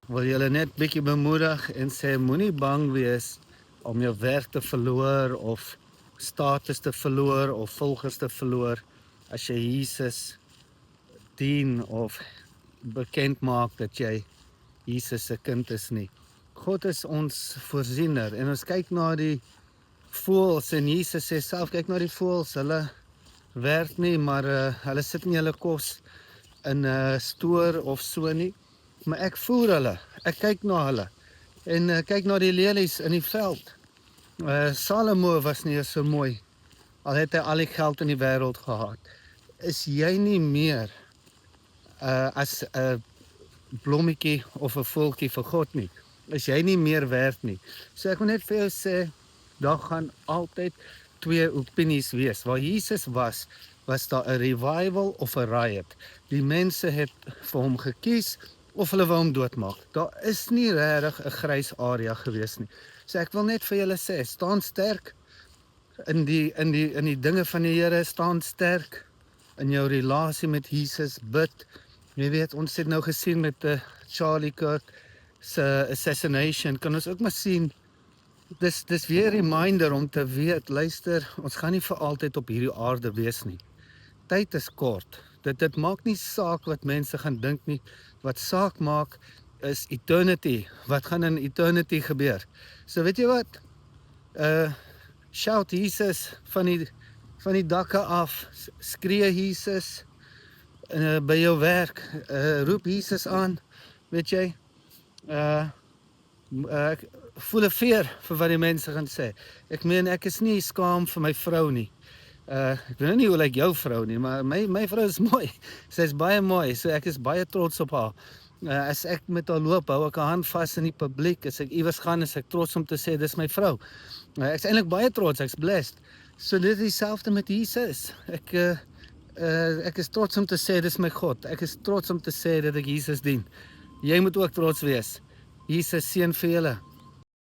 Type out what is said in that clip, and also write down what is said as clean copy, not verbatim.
wil julle net bietjie bemoedig en sê moenie bang wees om jou werk te verloor of status te verloor of volgers te verloor as jy Jesus dien of bekend maak dat jy Jesus se kind is nie. God is ons voorsiener en ons kyk na die voëls en Jesus sê self kyk na die voëls, hulle werk nie, maar hulle sit nie hulle kos in 'n stoor of so nie, maar ek voer hulle. Ek kyk na hulle en kyk na die lelies in die veld. Salomo was nie so mooi al het hy al die geld in die wêreld gehad. Is jy nie meer as 'n blommetjie of 'n voeltjie vir God nie? Is jy nie meer werd nie? So ek wil net vir jou sê, daar gaan altyd twee opinies wees. Waar Jesus was daar 'n revival of 'n riot. Die mense het vir hom gekies of hulle wou hom doodmaak. Daar is nie regtig 'n grys area gewees nie. So ek wil net vir julle sê, staan sterk in die dinge van die Here, staan sterk in jou relasie met Jesus, bid. Jy weet, ons het nou gesien met Charlie Kirk se assassination, kan ons ook maar sien, dis weer 'n reminder om te weet, luister, ons gaan nie vir altyd op hierdie aarde wees nie. Tyd is kort. Dit maak nie saak wat mense gaan dink nie. Wat saak maak is eternity. Wat gaan in eternity gebeur? So weet jy wat? Shout Jesus van die dakke af, skree Jesus by jou werk, roep Jesus aan, weet jy? Ek voel 'n veer vir wat die mense gaan sê. Ek meen ek is nie skaam vir my vrou nie. Ek weet nie hoe lyk jou vrou nie, maar my vrou is mooi. Sy is baie mooi, so ek is baie trots op haar. As ek met haar loop, hou ek haar hand vas in die publiek. As ek iewers gaan, is ek trots om te sê dis my vrou. Ek is eintlik baie trots, ek's blessed. So dit is dieselfde met Jesus. Ek is trots om te sê dis my God. Ek is trots om te sê dat ek Jesus dien. Jy moet ook trots wees. Jesus seën vir julle.